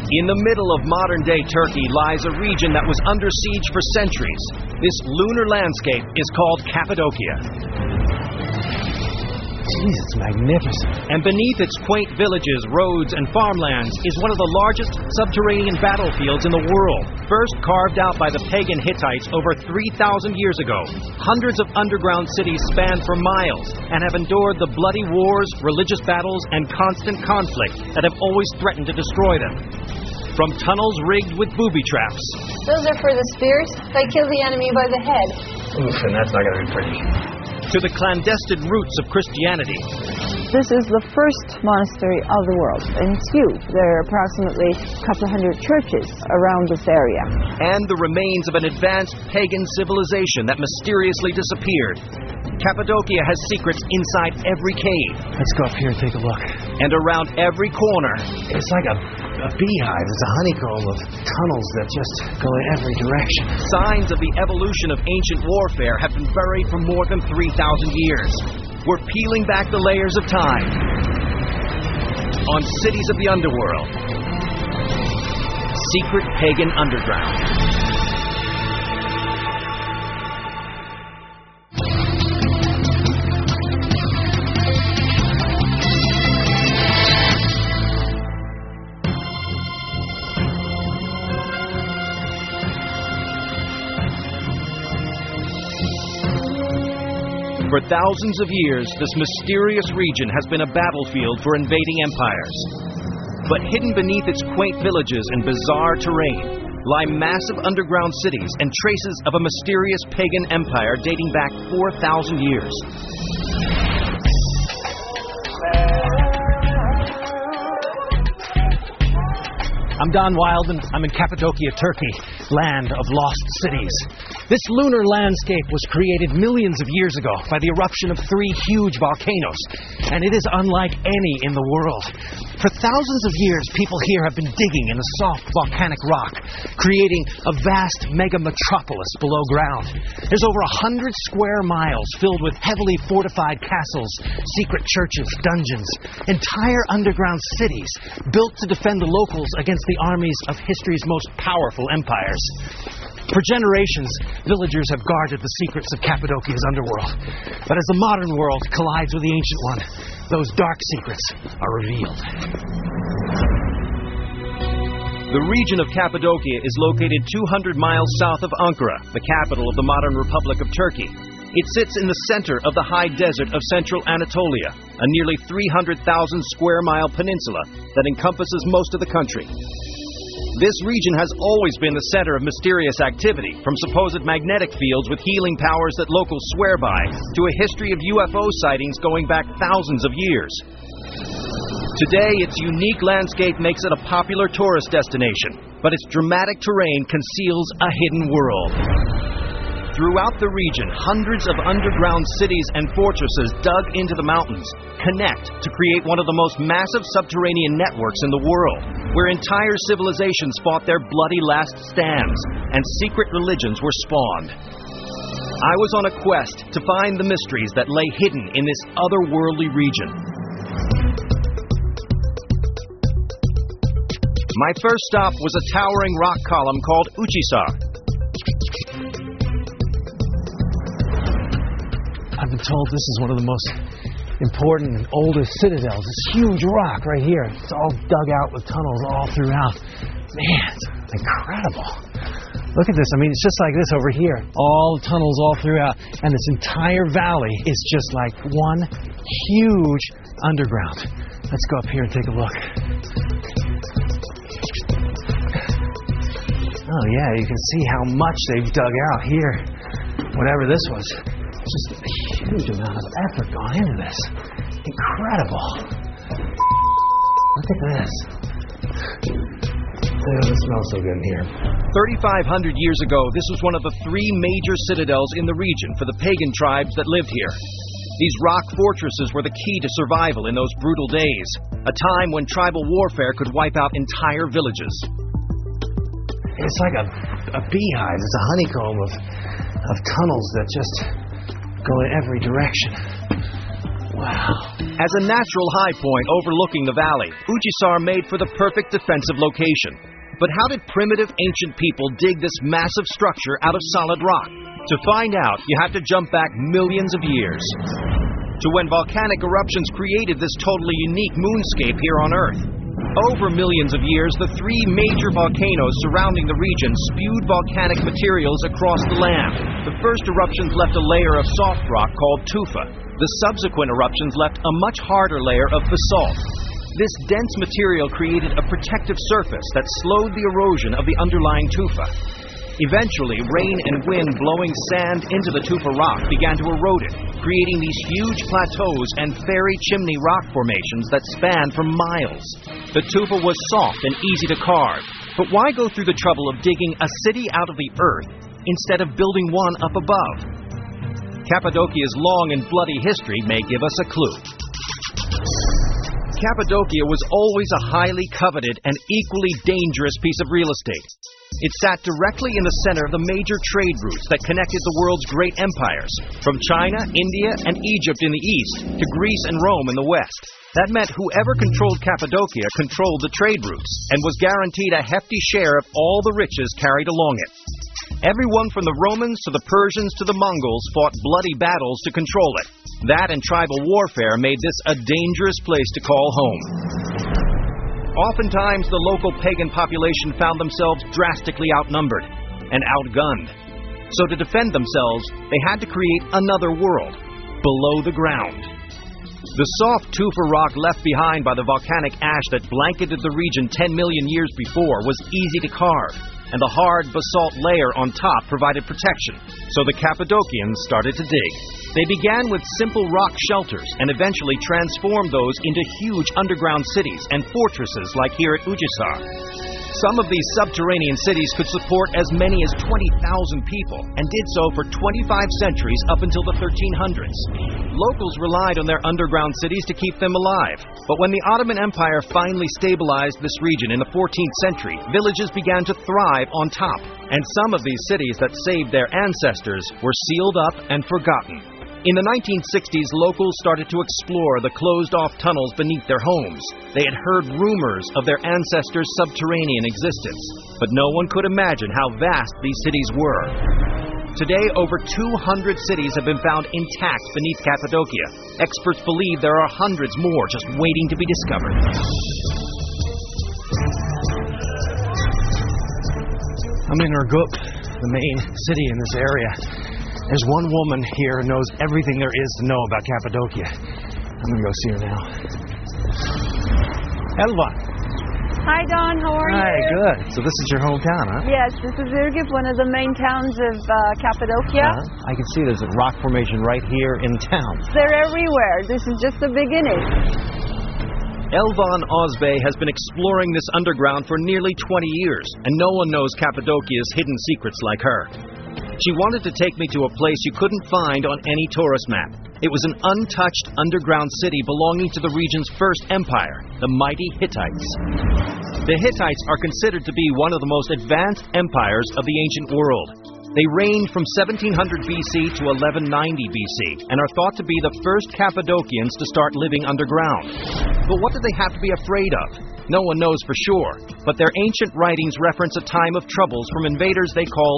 In the middle of modern-day Turkey lies a region that was under siege for centuries. This lunar landscape is called Cappadocia. Jeez, it's magnificent. And beneath its quaint villages, roads, and farmlands is one of the largest subterranean battlefields in the world. First carved out by the pagan Hittites over 3,000 years ago, hundreds of underground cities span for miles and have endured the bloody wars, religious battles, and constant conflict that have always threatened to destroy them. From tunnels rigged with booby traps. Those are for the spears. They kill the enemy by the head. Oof, and that's not going to be pretty. To the clandestine roots of Christianity. This is the first monastery of the world, and it's huge. There are approximately a couple of hundred churches around this area. And the remains of an advanced pagan civilization that mysteriously disappeared. Cappadocia has secrets inside every cave. Let's go up here and take a look. And around every corner. It's like a beehive. It's a honeycomb of tunnels that just go in every direction. Signs of the evolution of ancient warfare have been buried for more than 3,000 years. We're peeling back the layers of time on cities of the underworld. Secret pagan underground. For thousands of years, this mysterious region has been a battlefield for invading empires. But hidden beneath its quaint villages and bizarre terrain lie massive underground cities and traces of a mysterious pagan empire dating back 4,000 years. I'm Don Wildman. I'm in Cappadocia, Turkey, land of lost cities. This lunar landscape was created millions of years ago by the eruption of 3 huge volcanoes, and it is unlike any in the world. For thousands of years, people here have been digging in the soft volcanic rock, creating a vast mega-metropolis below ground. There's over 100 square miles filled with heavily fortified castles, secret churches, dungeons, entire underground cities built to defend the locals against the armies of history's most powerful empires. For generations, villagers have guarded the secrets of Cappadocia's underworld. But as the modern world collides with the ancient one, those dark secrets are revealed. The region of Cappadocia is located 200 miles south of Ankara, the capital of the modern Republic of Turkey. It sits in the center of the high desert of central Anatolia, a nearly 300,000 square mile peninsula that encompasses most of the country. This region has always been the center of mysterious activity, from supposed magnetic fields with healing powers that locals swear by, to a history of UFO sightings going back thousands of years. Today, its unique landscape makes it a popular tourist destination, but its dramatic terrain conceals a hidden world. Throughout the region, hundreds of underground cities and fortresses dug into the mountains connect to create one of the most massive subterranean networks in the world, where entire civilizations fought their bloody last stands and secret religions were spawned. I was on a quest to find the mysteries that lay hidden in this otherworldly region. My first stop was a towering rock column called Ḥattuša. I've been told this is one of the most important and oldest citadels. This huge rock right here. It's all dug out with tunnels all throughout. Man, it's incredible. Look at this. I mean, it's just like this over here. All the tunnels all throughout. And this entire valley is just like one huge underground. Let's go up here and take a look. Oh, yeah, you can see how much they've dug out here. Whatever this was. Just a huge amount of effort gone into this. Incredible. Look at this. Oh, it smells so good in here. 3,500 years ago, this was one of the 3 major citadels in the region for the pagan tribes that lived here. These rock fortresses were the key to survival in those brutal days, a time when tribal warfare could wipe out entire villages. It's like a beehive. It's a honeycomb of tunnels that just go in every direction. Wow. As a natural high point overlooking the valley, Ujisar made for the perfect defensive location. But how did primitive ancient people dig this massive structure out of solid rock? To find out, you have to jump back millions of years to when volcanic eruptions created this totally unique moonscape here on Earth. Over millions of years, the three major volcanoes surrounding the region spewed volcanic materials across the land. The first eruptions left a layer of soft rock called tufa. The subsequent eruptions left a much harder layer of basalt. This dense material created a protective surface that slowed the erosion of the underlying tufa. Eventually, rain and wind blowing sand into the tufa rock began to erode it, creating these huge plateaus and fairy chimney rock formations that spanned for miles. The tufa was soft and easy to carve, but why go through the trouble of digging a city out of the earth instead of building one up above? Cappadocia's long and bloody history may give us a clue. Cappadocia was always a highly coveted and equally dangerous piece of real estate. It sat directly in the center of the major trade routes that connected the world's great empires, from China, India, and Egypt in the east to Greece and Rome in the west. That meant whoever controlled Cappadocia controlled the trade routes and was guaranteed a hefty share of all the riches carried along it. Everyone from the Romans to the Persians to the Mongols fought bloody battles to control it. That and tribal warfare made this a dangerous place to call home. Oftentimes, the local pagan population found themselves drastically outnumbered and outgunned. So to defend themselves, they had to create another world, below the ground. The soft tufa rock left behind by the volcanic ash that blanketed the region 10 million years before was easy to carve, and the hard basalt layer on top provided protection, so the Cappadocians started to dig. They began with simple rock shelters and eventually transformed those into huge underground cities and fortresses like here at Ujisar. Some of these subterranean cities could support as many as 20,000 people and did so for 25 centuries up until the 1300s. Locals relied on their underground cities to keep them alive. But when the Ottoman Empire finally stabilized this region in the 14th century, villages began to thrive on top. And some of these cities that saved their ancestors were sealed up and forgotten. In the 1960s, locals started to explore the closed-off tunnels beneath their homes. They had heard rumors of their ancestors' subterranean existence, but no one could imagine how vast these cities were. Today, over 200 cities have been found intact beneath Cappadocia. Experts believe there are hundreds more just waiting to be discovered. I'm in Urgup, the main city in this area. There's one woman here who knows everything there is to know about Cappadocia. I'm going to go see her now. Elvan. Hi, Don. How are you? Hi, good. So this is your hometown, huh? Yes, this is Urgup, one of the main towns of Cappadocia. I can see there's a rock formation right here in town. They're everywhere. This is just the beginning. Elvan Ozbey has been exploring this underground for nearly 20 years, and no one knows Cappadocia's hidden secrets like her. She wanted to take me to a place you couldn't find on any tourist map. It was an untouched underground city belonging to the region's first empire, the mighty Hittites. The Hittites are considered to be one of the most advanced empires of the ancient world. They reigned from 1700 BC to 1190 BC and are thought to be the first Cappadocians to start living underground. But what did they have to be afraid of? No one knows for sure, but their ancient writings reference a time of troubles from invaders they called